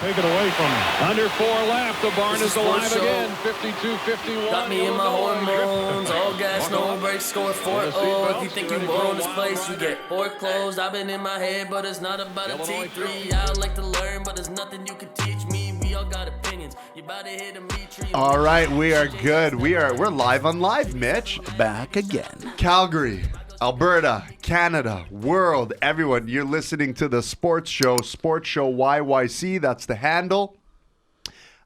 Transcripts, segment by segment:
Take it away from him. Under 4 left. The barn is alive again. 52-51. Got me in my hormones. All gas, no brakes. Score 4-0. If you think you own this place, you get foreclosed. I've been in my head, but it's not about a T3. I like to learn, but there's nothing you can teach me. We all got opinions. You about to hit a meat tree. All right, we are good. We're live on live, Mitch. Back again. Calgary, Alberta, Canada, world, everyone. You're listening to the Sports Show YYC. That's the handle.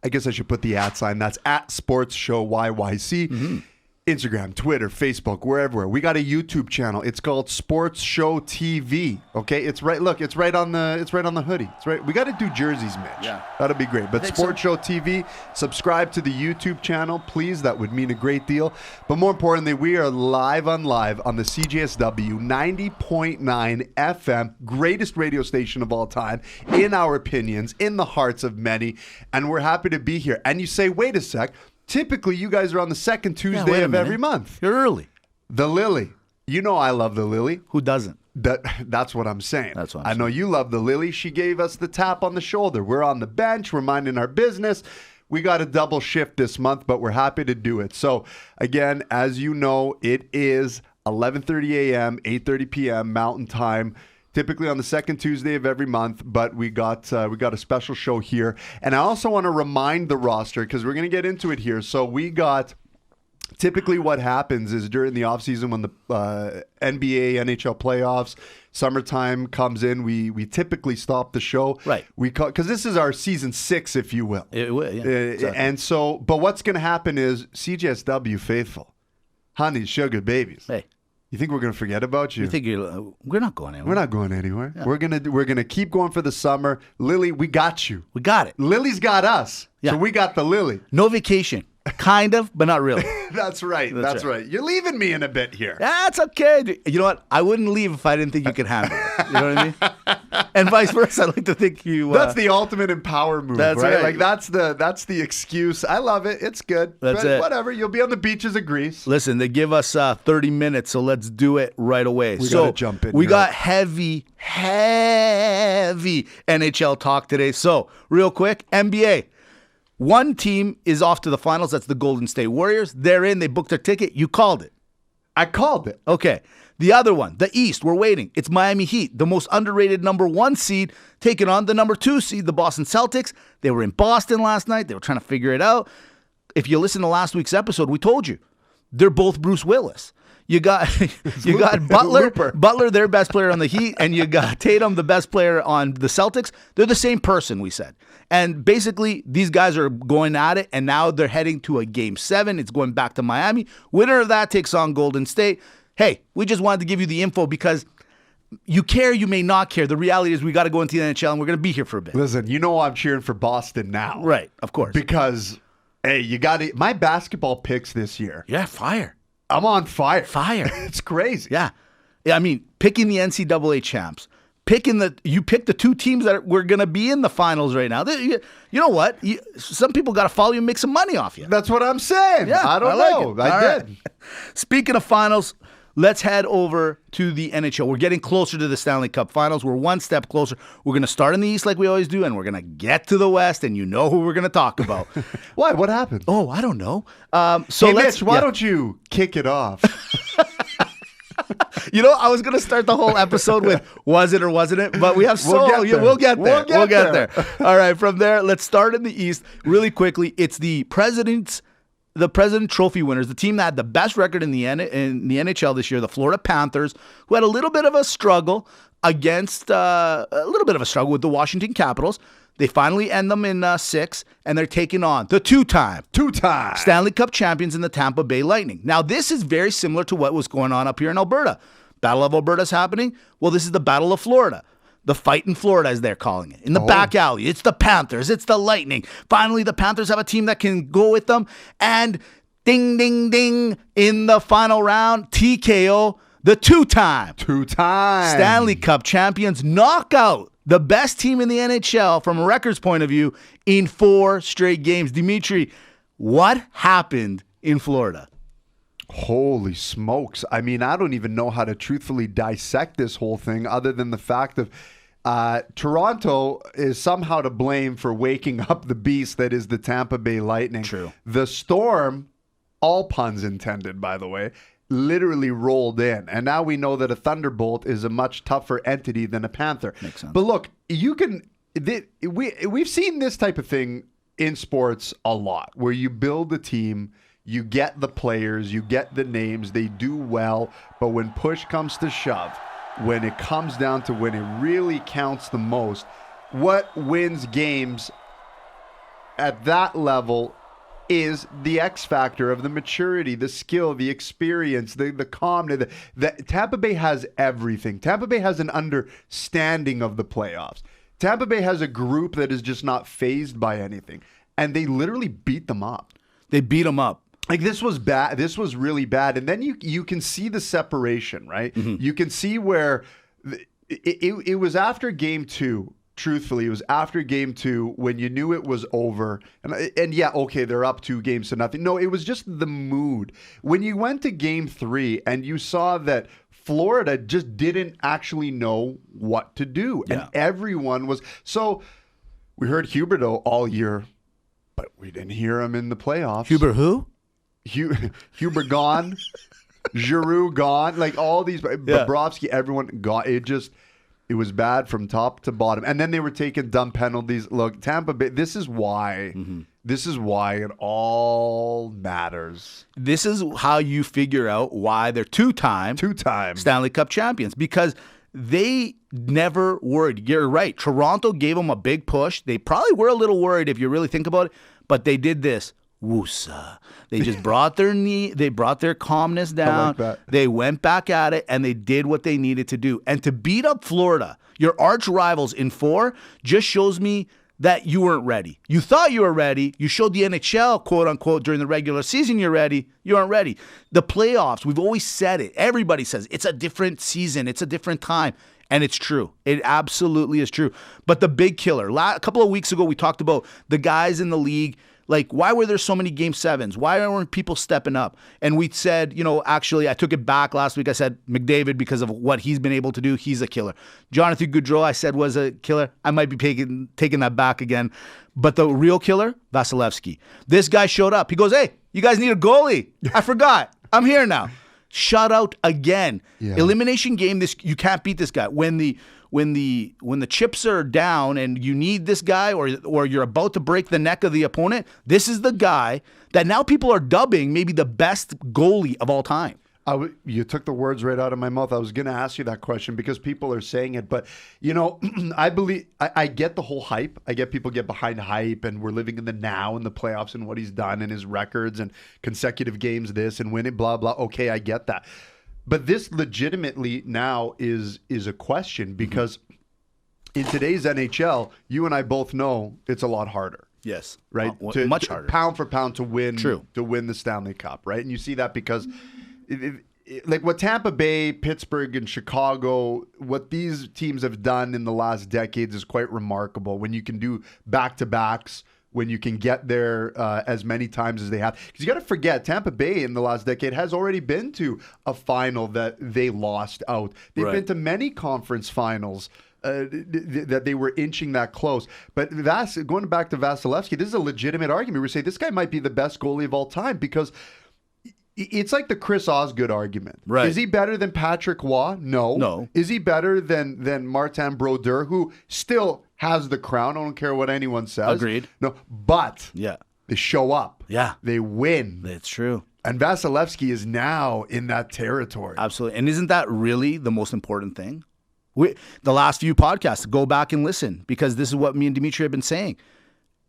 I guess I should put the @ sign. That's at Sports Show YYC. Mm-hmm. Instagram, Twitter, Facebook, we're everywhere. We got a YouTube channel. It's called Sports Show TV. Okay, it's right. Look, it's right on the hoodie. It's right. We got to do jerseys, Mitch. Yeah, that'll be great. But Sports Show TV. Subscribe to the YouTube channel, please. That would mean a great deal. But more importantly, we are live on the CJSW 90.9 FM, greatest radio station of all time. In our opinions, in the hearts of many, and we're happy to be here. And you say, wait a sec. Typically, you guys are on the second Tuesday of every month. You're early. The Lily. You know I love the Lily. Who doesn't? That's what I'm saying. That's what I know you love the Lily. She gave us the tap on the shoulder. We're on the bench. We're minding our business. We got a double shift this month, but we're happy to do it. So, again, as you know, it is 11:30 a.m., 8:30 p.m. Mountain Time. Typically on the second Tuesday of every month, but we got a special show here. And I also want to remind the roster, because we're going to get into it here. So we got, typically what happens is during the offseason when the NBA, NHL playoffs, summertime comes in, we typically stop the show. Right. Because this is our season 6, if you will. It will, yeah. Exactly. And so, but what's going to happen is CJSW faithful, honey, sugar babies. Hey. You think we're going to forget about you? You think we're not going anywhere. We're not going anywhere. Yeah. We're gonna keep going for the summer. Lily, we got you. We got it. Lily's got us. Yeah. So we got the Lily. No vacation. Kind of, but not really. That's right. That's right. You're leaving me in a bit here. That's okay. You know what? I wouldn't leave if I didn't think you could handle it. You know what I mean? And vice versa. I like to think you. That's the ultimate empower move, that's right? right? Like that's the excuse. I love it. It's good. That's but it. Whatever. You'll be on the beaches of Greece. Listen, they give us 30 minutes, so let's do it right away. We gotta jump in. We got heavy NHL talk today. So real quick, NBA. One team is off to the finals. That's the Golden State Warriors. They're in. They booked their ticket. You called it. I called it. Okay. The other one, the East, we're waiting. It's Miami Heat, the most underrated number 1 seed, taking on the number 2 seed, the Boston Celtics. They were in Boston last night. They were trying to figure it out. If you listen to last week's episode, we told you. They're both Bruce Willis. You got Butler, their best player on the Heat, and you got Tatum, the best player on the Celtics. They're the same person, we said. And basically, these guys are going at it, and now they're heading to a Game 7. It's going back to Miami. Winner of that takes on Golden State. Hey, we just wanted to give you the info because you care, you may not care. The reality is we got to go into the NHL, and we're going to be here for a bit. Listen, you know I'm cheering for Boston now. Right, of course. Because, hey, you got it. My basketball picks this year. Yeah, fire. I'm on fire. Fire. It's crazy. Yeah. I mean, picking the NCAA champs, you pick the 2 teams that were going to be in the finals right now. You know what? Some people got to follow you and make some money off you. That's what I'm saying. Yeah, I don't know. I did. Right. Speaking of finals, let's head over to the NHL. We're getting closer to the Stanley Cup finals. We're one step closer. We're going to start in the East like we always do, and we're going to get to the West, and you know who we're going to talk about. Why? What happened? Oh, I don't know. So Mitch, why don't you kick it off? You know, I was going to start the whole episode with was it or wasn't it, but we have we'll get there. All right, from there, let's start in the East really quickly. It's the President Trophy winners, the team that had the best record in the NHL this year, the Florida Panthers, who had a little bit of a struggle with the Washington Capitals. They finally end them in 6, and they're taking on the two-time Stanley Cup champions in the Tampa Bay Lightning. Now, this is very similar to what was going on up here in Alberta. Battle of Alberta's happening. Well, this is the Battle of Florida. The fight in Florida, as they're calling it. In the back alley. It's the Panthers. It's the Lightning. Finally, the Panthers have a team that can go with them. And ding, ding, ding, in the final round, TKO, the two-time Stanley Cup champions knock out the best team in the NHL from a records point of view in 4 straight games. Dimitri, what happened in Florida? Holy smokes. I mean, I don't even know how to truthfully dissect this whole thing other than the fact of Toronto is somehow to blame for waking up the beast that is the Tampa Bay Lightning. True. The Storm, all puns intended, by the way, literally rolled in. And now we know that a Thunderbolt is a much tougher entity than a Panther. Makes sense. But look, we've seen this type of thing in sports a lot, where you build a team, you get the players, you get the names, they do well, but when push comes to shove, when it comes down to when it really counts the most, what wins games at that level is the X factor of the maturity, the skill, the experience, the calmness. The Tampa Bay has everything. Tampa Bay has an understanding of the playoffs. Tampa Bay has a group that is just not fazed by anything, and they literally beat them up. They beat them up. Like, this was bad. This was really bad. And then you can see the separation, right? Mm-hmm. You can see where it was after game 2. Truthfully, it was after game 2 when you knew it was over. And yeah, okay, they're up 2-0. No, it was just the mood. When you went to game 3 and you saw that Florida just didn't actually know what to do. Yeah. And everyone was... So we heard Huberdeau all year, but we didn't hear him in the playoffs. Huber who? Huber gone, Giroux gone, like all these, Bobrovsky, everyone gone. It was bad from top to bottom. And then they were taking dumb penalties. Look, Tampa Bay, this is why it all matters. This is how you figure out why they're two-time Stanley Cup champions, because they never worried. You're right. Toronto gave them a big push. They probably were a little worried if you really think about it, but they did this. Woosa. They just brought their calmness down. Like they went back at it, and they did what they needed to do. And to beat up Florida, your arch rivals in 4, just shows me that you weren't ready. You thought you were ready. You showed the NHL, quote unquote, during the regular season you're ready. You aren't ready. The playoffs, we've always said it. Everybody says it's a different season. It's a different time. And it's true. It absolutely is true. But the big killer, a couple of weeks ago, we talked about the guys in the league. Like, why were there so many Game 7s? Why weren't people stepping up? And we said, actually, I took it back last week. I said McDavid, because of what he's been able to do, he's a killer. Jonathan Gaudreau, I said, was a killer. I might be taking that back again. But the real killer, Vasilevsky. This guy showed up. He goes, hey, you guys need a goalie. I forgot. I'm here now. Shutout again. Yeah. Elimination game, you can't beat this guy. When the chips are down and you need this guy, or you're about to break the neck of the opponent, this is the guy that now people are dubbing maybe the best goalie of all time. You took the words right out of my mouth. I was going to ask you that question because people are saying it. But, I believe I get the whole hype. I get people get behind hype, and we're living in the now and the playoffs and what he's done and his records and consecutive games, this and winning, blah, blah. Okay, I get that. But this legitimately now is a question, because in today's NHL, you and I both know it's a lot harder. Yes. Right? Much harder. Pound for pound to win. True. To win the Stanley Cup, right? And you see that because like what Tampa Bay, Pittsburgh, and Chicago, what these teams have done in the last decades is quite remarkable. When you can do back-to-backs, when you can get there as many times as they have. Because you got to forget, Tampa Bay in the last decade has already been to a final that they lost out. They've been to many conference finals that they were inching that close. But going back to Vasilevsky, this is a legitimate argument. We say this guy might be the best goalie of all time, because it's like the Chris Osgood argument. Right. Is he better than Patrick Waugh? No. Is he better than Martin Brodeur, who still has the crown? I don't care what anyone says. Agreed. No, but they show up. Yeah. They win. That's true. And Vasilevsky is now in that territory. Absolutely. And isn't that really the most important thing? The last few podcasts, go back and listen, because this is what me and Dimitri have been saying.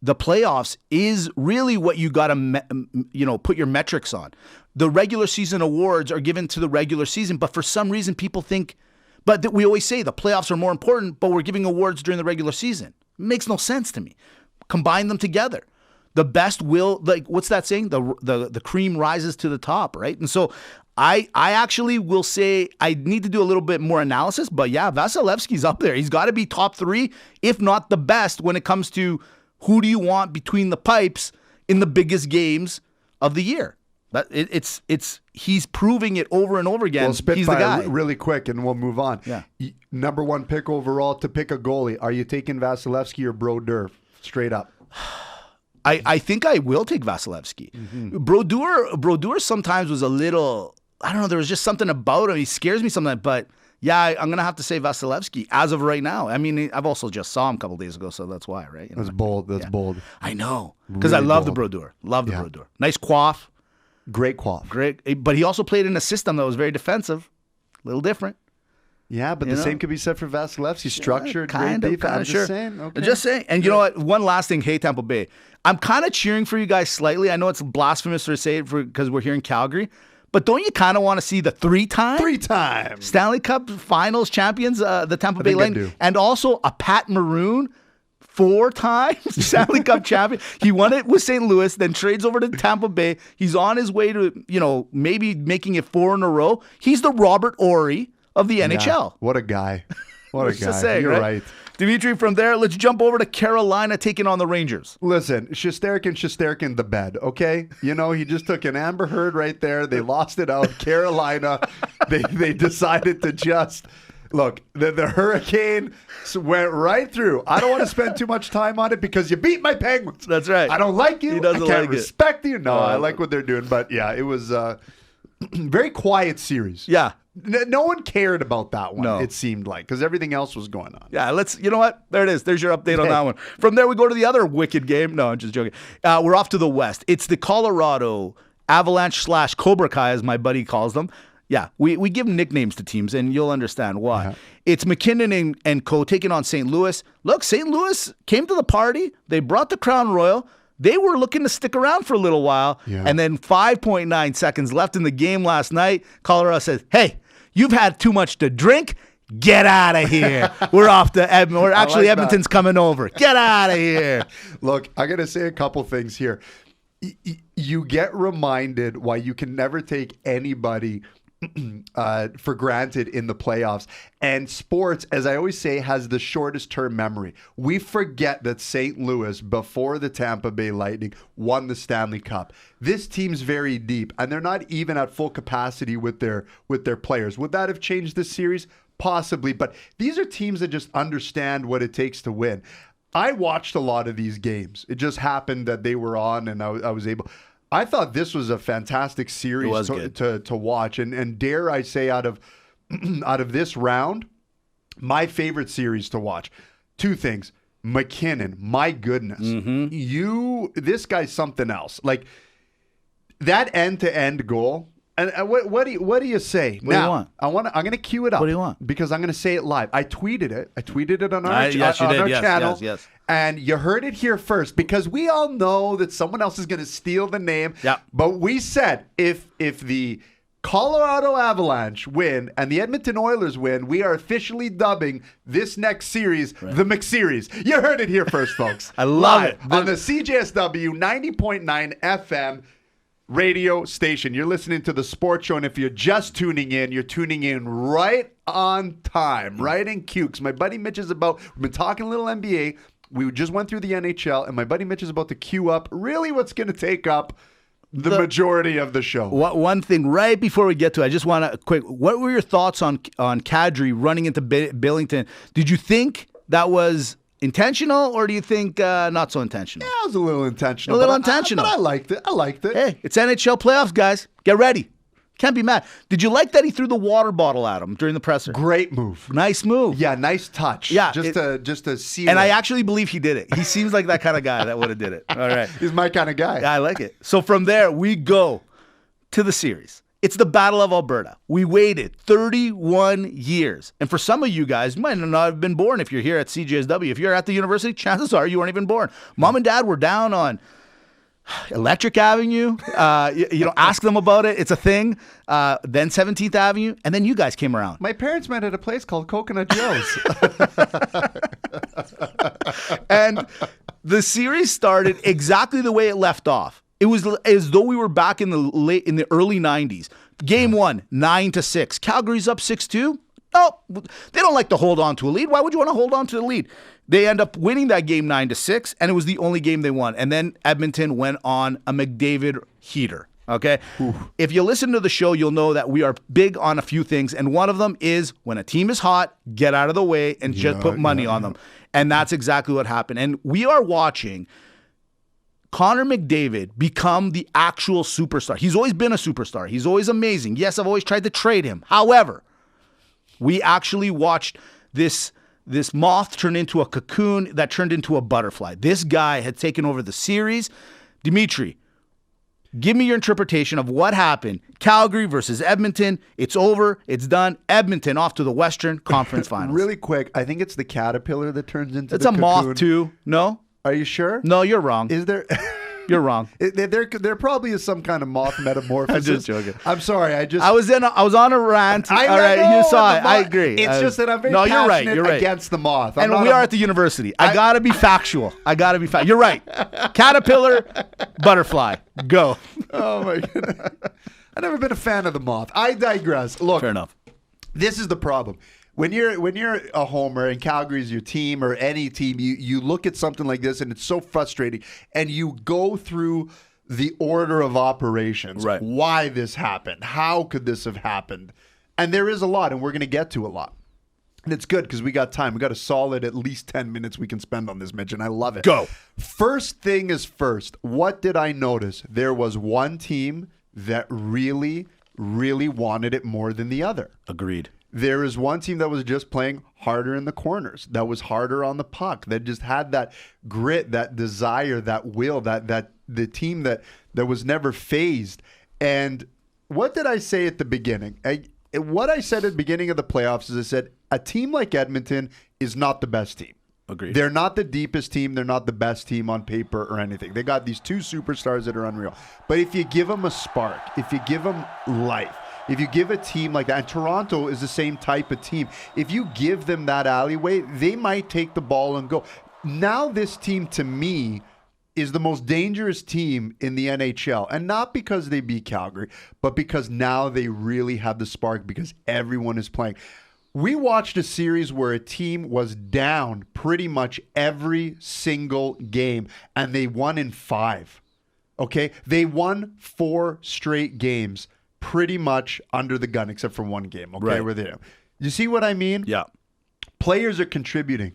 The playoffs is really what you got to, put your metrics on. The regular season awards are given to the regular season, but for some reason people think, but we always say the playoffs are more important, but we're giving awards during the regular season. It makes no sense to me. Combine them together. The best will, like, what's that saying? The cream rises to the top, right? And so I actually will say I need to do a little bit more analysis, but yeah, Vasilevsky's up there. He's got to be top 3, if not the best, when it comes to who do you want between the pipes in the biggest games of the year. He's proving it over and over again. Well, He's the Spitfire, guy. really quick, and we'll move on. Yeah. Number 1 pick overall to pick a goalie. Are you taking Vasilevsky or Brodeur? Straight up. I think I will take Vasilevsky. Brodeur sometimes was a little, I don't know, there was just something about him. He scares me sometimes, but yeah, I'm going to have to say Vasilevsky as of right now. I mean, I've also just saw him a couple days ago, so that's why, right? That's bold. That's bold. I know, because Really I love bold. the Brodeur. Love the Brodeur. Nice quaff. Great quaff. Great. But he also played in a system that was very defensive. A little different. Yeah, but same could be said for Vasilevsky. Structured, Kind great of, defense. I'm sure. just saying. Okay. Just saying. And you know what? One last thing. Hey, Tampa Bay. I'm kind of cheering for you guys slightly. I know it's blasphemous to say it because we're here in Calgary. But don't you kind of want to see the 3-time Stanley Cup Finals champions, the Tampa Bay Lightning, and also a Pat Maroon 4-time Stanley Cup champion. He won it with St. Louis, then trades over to Tampa Bay. He's on his way to, maybe making it 4 in a row. He's the Robert Ory of the NHL. Yeah, what a guy. What a guy. Just saying, You're right. Dimitri, from there, let's jump over to Carolina taking on the Rangers. Listen, Shesterkin the bed, okay? He just took an Amber Heard right there. They lost it out. Carolina, they decided to just... Look, the Hurricane went right through. I don't want to spend too much time on it because you beat my Penguins. That's right. I don't like you. He doesn't I can't like it. respect you. No, I like what they're doing. But yeah, it was a very quiet series. Yeah. No one cared about that one, No. it seemed like, because everything else was going on. Yeah, you know what? There it is. There's your update on that one. From there, we go to the other wicked game. No, I'm just joking. We're off to the West. It's the Colorado Avalanche / Cobra Kai, as my buddy calls them. Yeah, we give nicknames to teams, and you'll understand why. Yeah. It's McKinnon and co. taking on St. Louis. Look, St. Louis came to the party. They brought the Crown Royal. They were looking to stick around for a little while. Yeah. And then 5.9 seconds left in the game last night, Colorado says, hey, you've had too much to drink. Get out of here. We're off to Edmonton. Actually, Edmonton's coming over. Get out of here. Look, I got to say a couple things here. You get reminded why you can never take anybody for granted in the playoffs. And sports, as I always say, has the shortest term memory. We forget that St. Louis, before the Tampa Bay Lightning, won the Stanley Cup. This team's very deep, and they're not even at full capacity with their players. Would that have changed this series? Possibly, but these are teams that just understand what it takes to win. I watched a lot of these games. It just happened that they were on, and I was able... I thought this was a fantastic series to watch, and dare I say, out of this round, my favorite series to watch. Two things: McKinnon, my goodness, this guy's something else. Like that end-to-end goal. And what do you say? What do you want? I'm going to cue it up. What do you want? Because I'm going to say it live. I tweeted it on our yes, channel. Yes. And you heard it here first, because we all know that someone else is going to steal the name. Yep. But we said if the Colorado Avalanche win and the Edmonton Oilers win, we are officially dubbing this next series the McSeries. You heard it here first, folks. I love it. On the CJSW 90.9 FM radio station. You're listening to the sports show, and if you're just tuning in, you're tuning in right on time, right in cue. Because my buddy Mitch is we've been talking a little NBA. We just went through the NHL, and my buddy Mitch is about to cue up really what's going to take up the majority of the show. One thing right before we get to it, I just want to quick, what were your thoughts on Kadri running into Billington? Did you think that was intentional, or do you think not so intentional? Yeah, it was a little intentional. Intentional. But I liked it. Hey, it's NHL playoffs, guys. Get ready. Can't be mad. Did you like that he threw the water bottle at him during the presser? Great move. Nice move. Yeah, nice touch. Yeah, just to see. And I actually believe he did it. He seems like that kind of guy that would have did it. All right. He's my kind of guy. Yeah, I like it. So from there, we go to the series. It's the Battle of Alberta. We waited 31 years. And for some of you guys, you might not have been born if you're here at CJSW. If you're at the university, chances are you weren't even born. Mom and Dad were down on Electric Avenue. Ask them about it. It's a thing. Then 17th Avenue. And then you guys came around. My parents met at a place called Coconut Joe's. And the series started exactly the way it left off. It was as though we were back in the early 90s. Game 1, 9-6. Calgary's up 6-2. No, they don't like to hold on to a lead. Why would you want to hold on to the lead? They end up winning that game 9-6, and it was the only game they won. And then Edmonton went on a McDavid heater. Okay? If you listen to the show, you'll know that we are big on a few things, and one of them is when a team is hot, get out of the way and just put money on them. And that's exactly what happened. And we are watching Connor McDavid become the actual superstar. He's always been a superstar. He's always amazing. Yes, I've always tried to trade him. However, we actually watched this moth turn into a cocoon that turned into a butterfly. This guy had taken over the series. Dimitri, give me your interpretation of what happened. Calgary versus Edmonton. It's over. It's done. Edmonton off to the Western Conference Finals. Really quick, I think it's the caterpillar that turns into It's the a cocoon. moth too. No? Are you sure? No, you're wrong. Is there... You're wrong. There probably is some kind of moth metamorphosis. I'm just joking. I'm sorry. I was on a rant. I All right, know you saw it. the I moth- agree. It's just that I'm very you're right. passionate You're right. against the moth. And we are at the university. I gotta be factual. You're right. Caterpillar, butterfly. Go. Oh my goodness. I've never been a fan of the moth. I digress. Look, Fair enough. this is the problem. When you're a homer and Calgary's your team or any team, you look at something like this and it's so frustrating, and you go through the order of operations. Right. Why this happened? How could this have happened? And there is a lot, and we're going to get to a lot. And it's good because we got time. We got a solid at least 10 minutes we can spend on this, Mitch, and I love it. Go. First thing is first. What did I notice? There was one team that really, really wanted it more than the other. Agreed. There is one team that was just playing harder in the corners, that was harder on the puck, that just had that grit, that desire, that will, that the team that was never phased. And what did I say at the beginning? What I said at the beginning of the playoffs is I said a team like Edmonton is not the best team. Agreed. They're not the deepest team. They're not the best team on paper or anything. They got these two superstars that are unreal. But if you give them a spark, if you give them life, if you give a team like that, and Toronto is the same type of team, if you give them that alleyway, they might take the ball and go. Now this team, to me, is the most dangerous team in the NHL. And not because they beat Calgary, but because now they really have the spark because everyone is playing. We watched a series where a team was down pretty much every single game, and they won in 5. Okay? They won 4 straight games pretty much under the gun, except for one game. Okay? Right. We're there. You see what I mean? Yeah. Players are contributing.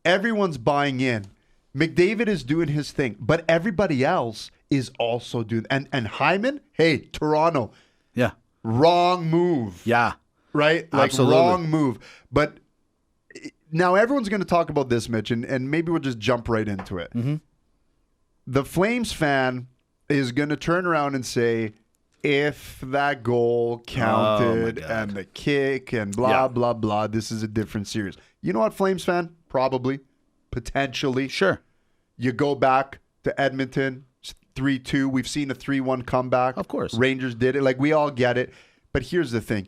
Everyone's buying in. McDavid is doing his thing, but everybody else is also doing. And Hyman, hey, Toronto, Yeah. wrong move. Yeah. Right? Like, Absolutely. wrong move. But now everyone's going to talk about this, Mitch, and maybe we'll just jump right into it. Mm-hmm. The Flames fan is going to turn around and say, if that goal counted God. and the kick and blah, Yeah. blah, blah, this is a different series. You know what, Flames fan? Probably. Potentially. Sure. You go back to Edmonton, it's 3-2. We've seen a 3-1 comeback. Of course. Rangers did it. Like, we all get it. But here's the thing.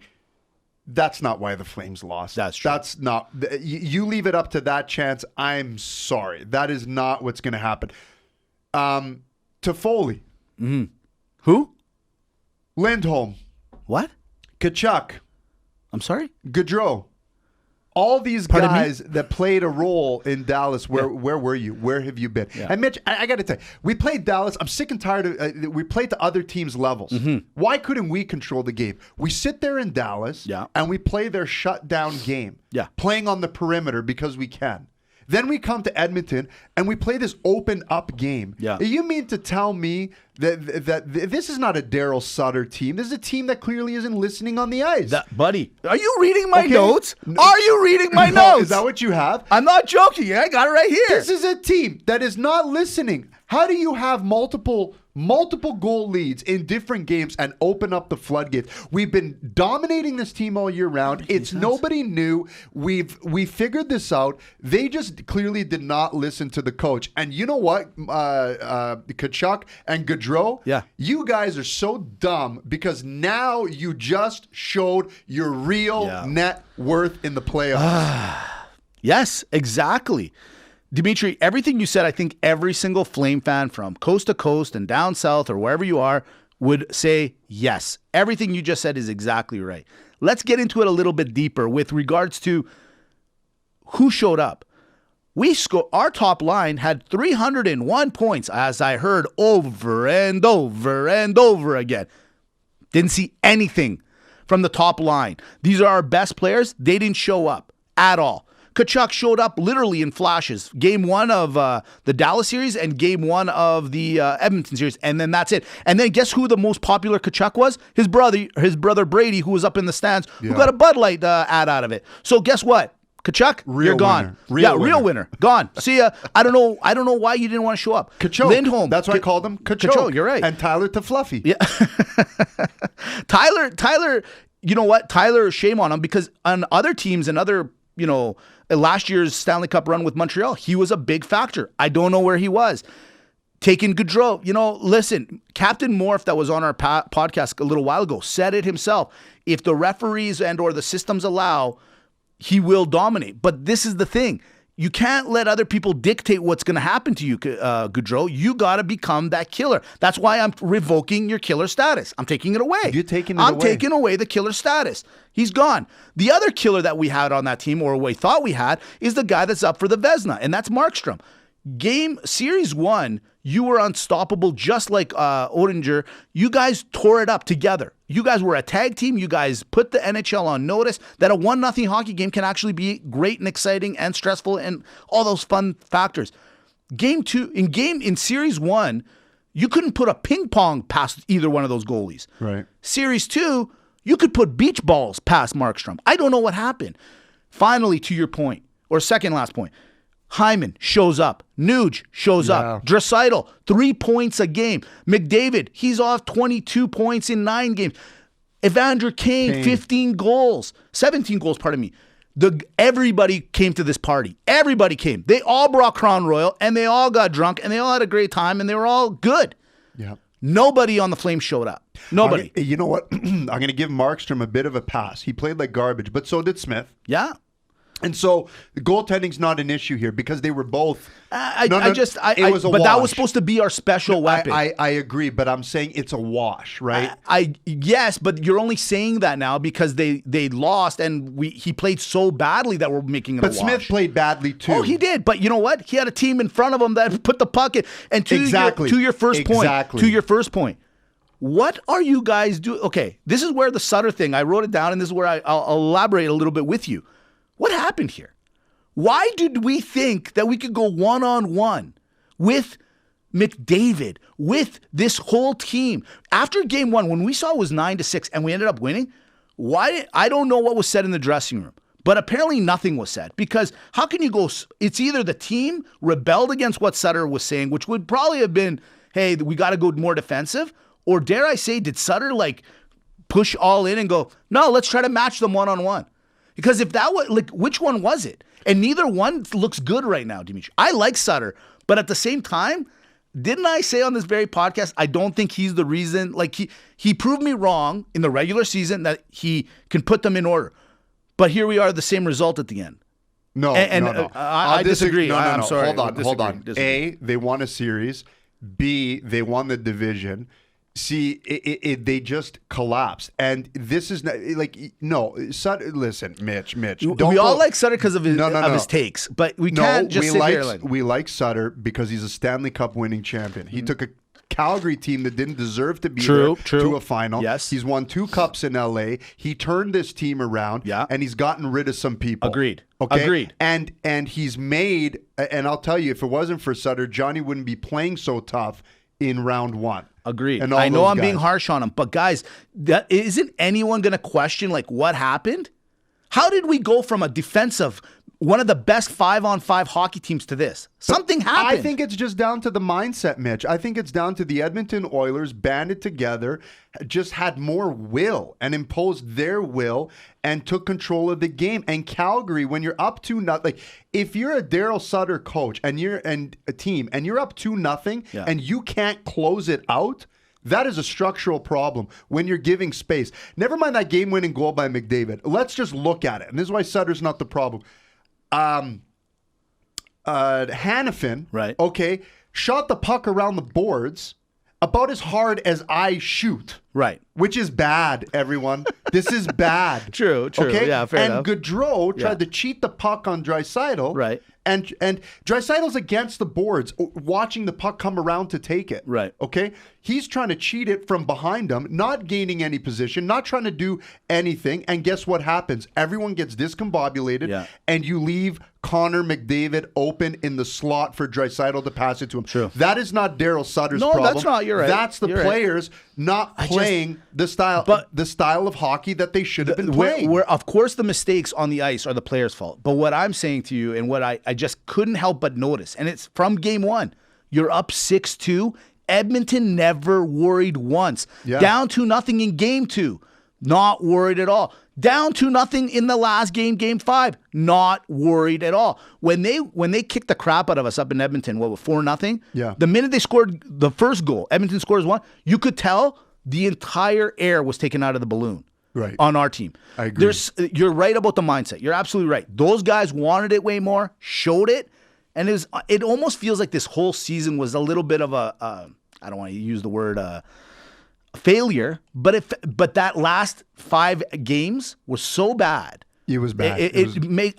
That's not why the Flames lost. That's true. That's not. You leave it up to that chance. I'm sorry. That is not what's going to happen. Toffoli. Who? Lindholm. What? Kachuk. I'm sorry? Gaudreau. All these Pardon me? guys that played a role in Dallas, where were you? Where have you been? Yeah. And Mitch, I got to tell you, we played Dallas. I'm sick and tired of we played to other teams' levels. Mm-hmm. Why couldn't we control the game? We sit there in Dallas and we play their shutdown game, playing on the perimeter because we can. Then we come to Edmonton and we play this open up game. Yeah. You mean to tell me that this is not a Daryl Sutter team? This is a team that clearly isn't listening on the ice. Buddy, are you reading my Okay. notes? Are you reading my No, notes? Is that what you have? I'm not joking. I got it right here. This is a team that is not listening. How do you have multiple goal leads in different games and open up the floodgates? We've been dominating this team all year round. It's nobody new. We figured this out. They just clearly did not listen to the coach. And you know what, Kachuk and Gaudreau? Yeah. You guys are so dumb because now you just showed your real net worth in the playoffs. Yes, exactly. Dimitri, everything you said, I think every single Flame fan from coast to coast and down south or wherever you are would say yes. Everything you just said is exactly right. Let's get into it a little bit deeper with regards to who showed up. Our top line had 301 points, as I heard over and over and over again. Didn't see anything from the top line. These are our best players. They didn't show up at all. Tkachuk showed up literally in flashes. Game 1 of the Dallas series and game 1 of the Edmonton series, and then that's it. And then guess who the most popular Tkachuk was? His brother Brady, who was up in the stands, who got a Bud Light ad out of it. So guess what? Tkachuk, you're gone. Real winner. Gone. See ya. I don't know why you didn't want to show up. Tkachuk. Lindholm. That's why I called him Tkachuk. You're right. And Tyler to Fluffy. Yeah. Tyler, you know what? Tyler, shame on him, because on other teams and other, last year's Stanley Cup run with Montreal, he was a big factor. I don't know where he was. Taking Gaudreau. Listen, Captain Morph, that was on our podcast a little while ago, said it himself. If the referees and or the systems allow, he will dominate. But this is the thing. You can't let other people dictate what's going to happen to you, Gaudreau. You got to become that killer. That's why I'm revoking your killer status. I'm taking it away. You're taking it away. I'm taking away the killer status. He's gone. The other killer that we had on that team, or we thought we had, is the guy that's up for the Vezina, and that's Markstrom. Series 1, you were unstoppable, just like Oettinger. You guys tore it up together. You guys were a tag team. You guys put the NHL on notice that a 1-0 hockey game can actually be great and exciting and stressful and all those fun factors. In Series 1, you couldn't put a ping pong past either one of those goalies. Right. Series 2, you could put beach balls past Markstrom. I don't know what happened. Finally, to your point, or second last point, Hyman shows up. Nuge shows up. Draisaitl, 3 points a game. McDavid, he's off 22 points in 9 games. Evander Kane, 15 goals. 17 goals, pardon me. Everybody came to this party. Everybody came. They all brought Crown Royal, and they all got drunk, and they all had a great time, and they were all good. Yeah. Nobody on the Flames showed up. Nobody. You know what? I'm going to give Markstrom a bit of a pass. He played like garbage, but so did Smith. Yeah. And so the goaltending's not an issue here because they were both. It was a wash. That was supposed to be our special weapon. I agree, but I'm saying it's a wash, right? Yes, but you're only saying that now because they lost and he played so badly that we're making it a wash. But Smith played badly too. Oh, he did. But you know what? He had a team in front of him that put the puck in. And to your first point. What are you guys doing? Okay, this is where the Sutter thing. I wrote it down, and this is where I'll elaborate a little bit with you. What happened here? Why did we think that we could go one-on-one with McDavid, with this whole team? After game 1, when we saw it was 9-6 and we ended up winning, I don't know what was said in the dressing room, but apparently nothing was said, because how can you go? It's either the team rebelled against what Sutter was saying, which would probably have been, hey, we got to go more defensive, or dare I say, did Sutter push all in and go, no, let's try to match them one-on-one? Because if that was, which one was it? And neither one looks good right now, Dimitri. I like Sutter, but at the same time, didn't I say on this very podcast, I don't think he's the reason. He proved me wrong in the regular season that he can put them in order. But here we are, the same result at the end. No. I disagree. I'm sorry. Hold on. A, they won a series. B, they won the division. See, they just collapsed. And this is not, Sutter, listen, Mitch. We all like Sutter because of his takes, but we can't just sit here we like Sutter because he's a Stanley Cup winning champion. He took a Calgary team that didn't deserve to be there to a final. Yes. He's won 2 cups in LA. He turned this team around, and he's gotten rid of some people. Agreed. Okay? Agreed. And he's made, and I'll tell you, if it wasn't for Sutter, Johnny wouldn't be playing so tough in round 1. Agreed. I know I'm being harsh on him, but guys, isn't anyone going to question what happened? How did we go from a defensive, one of the best 5-on-5 hockey teams to this? Something happened. I think it's just down to the mindset, Mitch. I think it's down to the Edmonton Oilers banded together, just had more will and imposed their will and took control of the game. And Calgary, when you're up 2-0, if you're a Daryl Sutter coach and you're a team and you're up 2-0 and you can't close it out, that is a structural problem when you're giving space. Never mind that game-winning goal by McDavid. Let's just look at it. And this is why Sutter's not the problem. Hannafin, right? Okay, shot the puck around the boards about as hard as I shoot. Right. Which is bad, everyone. This is bad. True. Okay? Yeah, fair and enough. Gaudreau tried to cheat the puck on Draisaitl. Right. And Draisaitl's against the boards, watching the puck come around to take it. Right. Okay? He's trying to cheat it from behind him, not gaining any position, not trying to do anything. And guess what happens? Everyone gets discombobulated, and you leave Connor McDavid open in the slot for Draisaitl to pass it to him. True. That is not Daryl Sutter's problem. No, that's not. You're right. That's the You're right. players not playing the style of hockey that they should have been playing. Of course, the mistakes on the ice are the players' fault. But what I'm saying to you, and what I just couldn't help but notice, and it's from game one, you're up 6-2. Edmonton never worried once. Yeah. Down 2-0 in game 2, not worried at all. Down 2-0 in the last game, game 5, not worried at all. When they kicked the crap out of us up in Edmonton, 4-0? Yeah. The minute they scored the first goal, Edmonton scores 1, you could tell the entire air was taken out of the balloon. Right. On our team. I agree. You're right about the mindset. You're absolutely right. Those guys wanted it way more, showed it, and it almost feels like this whole season was a little bit of a I don't want to use the word failure, but that last 5 games was so bad. It was bad.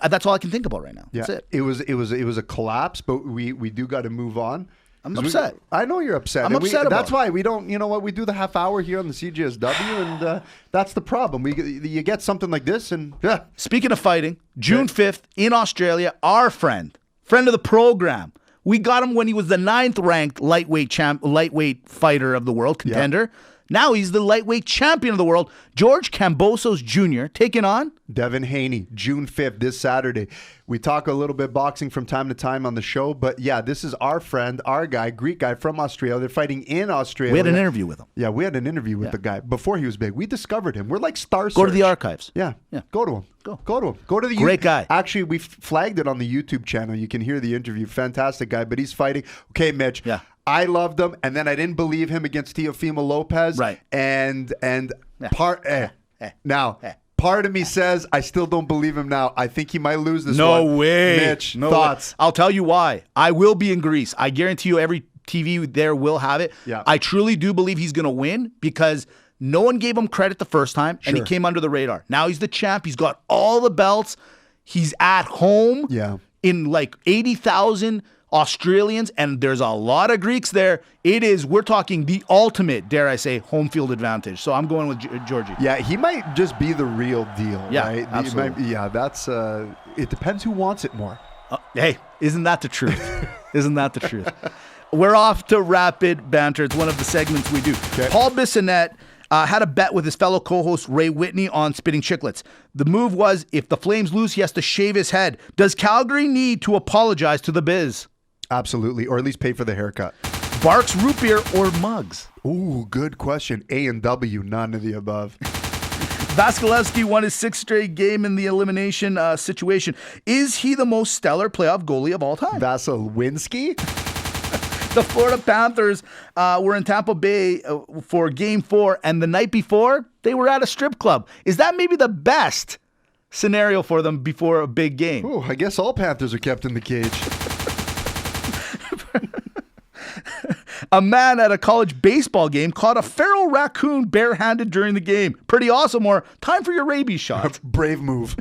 That's all I can think about right now. Yeah, That's it. It was a collapse, but we do got to move on. I'm upset. I know you're upset. I'm upset about That's why we don't. You know what? We do the half hour here on the CJSW, and that's the problem. You get something like this, and Speaking of fighting, June 5th in Australia, our friend of the program. We got him when he was the 9th ranked lightweight fighter of the world, contender. Now he's the lightweight champion of the world, George Kambosos Jr., taking on Devin Haney, June 5th, this Saturday. We talk a little bit boxing from time to time on the show, but yeah, this is our friend, our guy, Greek guy from Australia. They're fighting in Australia. We had an interview with him. Yeah, we had an interview with the guy before he was big. We discovered him. We're like star search. Go to the archives. Yeah. Go to him. Go to him. Go to the Great guy. Actually, we flagged it on the YouTube channel. You can hear the interview. Fantastic guy, but he's fighting. Okay, Mitch. Yeah. I loved him, and then I didn't believe him against Teofimo Lopez. Right. And part of me says I still don't believe him now. I think he might lose this one. No way. Mitch, No thoughts? way. I'll tell you why. I will be in Greece. I guarantee you every TV there will have it. Yeah. I truly do believe he's going to win because no one gave him credit the first time, and he came under the radar. Now he's the champ. He's got all the belts. He's at home in like 80,000 Australians, and there's a lot of Greeks there. We're talking the ultimate, dare I say, home field advantage. So I'm going with Georgie. Yeah, he might just be the real deal, right? Absolutely. That's, it depends who wants it more. Hey, isn't that the truth? Isn't that the truth? We're off to Rapid Banter. It's one of the segments we do. Okay. Paul Bissonnette had a bet with his fellow co-host Ray Whitney on Spitting Chicklets. The move was, if the Flames lose, he has to shave his head. Does Calgary need to apologize to the Biz? Absolutely, or at least pay for the haircut. Barks root beer or mugs? Ooh, good question. A and W, none of the above. Vasilevsky won his 6th straight game in the elimination situation. Is he the most stellar playoff goalie of all time? Vasilewski? The Florida Panthers were in Tampa Bay for Game 4, and the night before, they were at a strip club. Is that maybe the best scenario for them before a big game? Ooh, I guess all Panthers are kept in the cage. A man at a college baseball game caught a feral raccoon barehanded during the game. Pretty awesome, or time for your rabies shot. Brave move.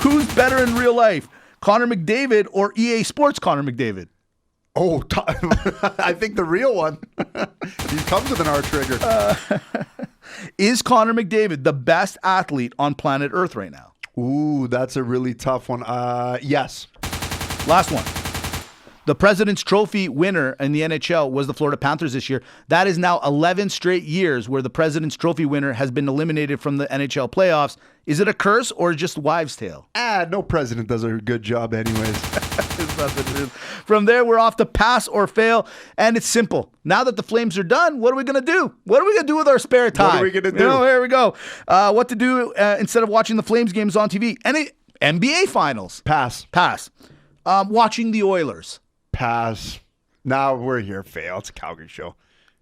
Who's better in real life, Connor McDavid or EA Sports Connor McDavid? Oh, I think the real one. He comes with an R trigger. Is Connor McDavid the best athlete on planet Earth right now? Ooh, that's a really tough one. Yes. Last one. The President's Trophy winner in the NHL was the Florida Panthers this year. That is now 11 straight years where the President's Trophy winner has been eliminated from the NHL playoffs. Is it a curse or just wives' tale? No president does a good job anyways. It's not the truth. From there, we're off to pass or fail, and it's simple. Now that the Flames are done, what are we going to do? What are we going to do with our spare time? What are we going to do? Here we go. What to do instead of watching the Flames games on TV? NBA Finals. Pass. Watching the Oilers. Pass. Now we're here. Fail. It's a Calgary show.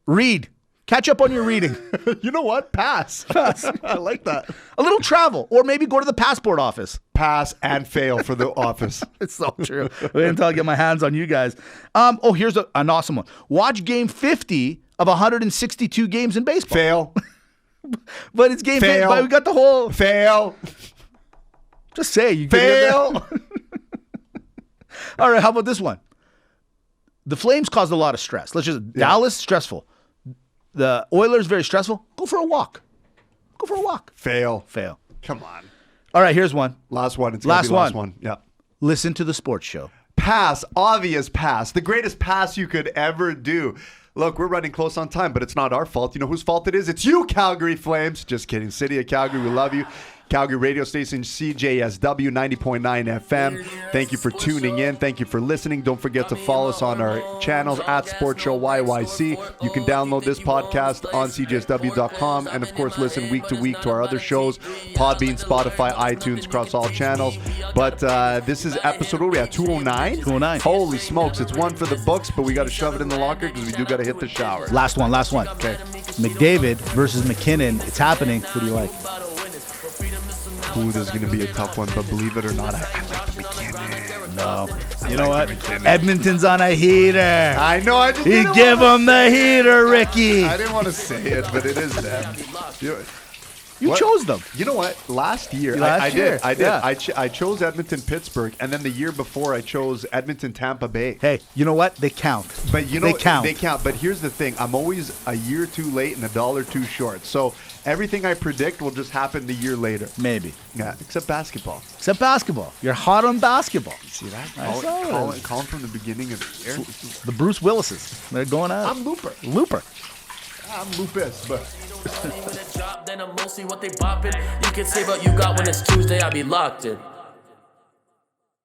Read. Catch up on your reading. You know what? Pass. I like that. A little travel, or maybe go to the passport office. Pass and fail for the office. It's so true. Wait until I get my hands on you guys. Here's an awesome one. Watch Game 50 of 162 games in baseball. Fail. But it's game Fail. but we got the whole. Fail. Just say you can Fail. All right, how about this one? The Flames caused a lot of stress. Dallas, stressful. The Oilers, very stressful. Go for a walk. Go for a walk. Fail. Fail. Come on. All right, here's one. Last one. It's last one. Yeah. Listen to the sports show. Pass. Obvious pass. The greatest pass you could ever do. Look, we're running close on time, but it's not our fault. You know whose fault it is? It's you, Calgary Flames. Just kidding. City of Calgary, we love you. Calgary radio station CJSW 90.9 FM. Thank you for tuning in. Thank you for listening. Don't forget to follow us on our channels at Sports Show YYC. You can download this podcast on CJSW.com and, of course, listen week to week to our other shows, Podbean, Spotify, iTunes, across all channels. But this is episode, what are we at, 209? 209. Holy smokes. It's one for the books, but we got to shove it in the locker because we do got to hit the shower. Last one. Okay. McDavid versus McKinnon. It's happening. Who do you like? Ooh, this is going to be a tough one, but believe it or not, I like the McKinnon. No. You know what? Edmonton's on a heater. I know. I just You didn't give wanna him the heater, Ricky. I didn't want to say it, but it is them. You What? chose them. You know what? Last year, Last I year, did. yeah. I chose Edmonton, Pittsburgh, and then the year before I chose Edmonton, Tampa Bay. Hey, you know what? They count. But you know, they count. They count. But here's the thing: I'm always a year too late and $1 too short. So everything I predict will just happen the year later. Maybe. Yeah, except basketball. Except basketball. You're hot on basketball. See that? I saw it. Call from the beginning of the year. The Bruce Willises. They're going out. I'm Looper. Looper. I'm Lupus, but. Then I'm mostly what they bopping. You can say what you got when it's Tuesday, I be locked in.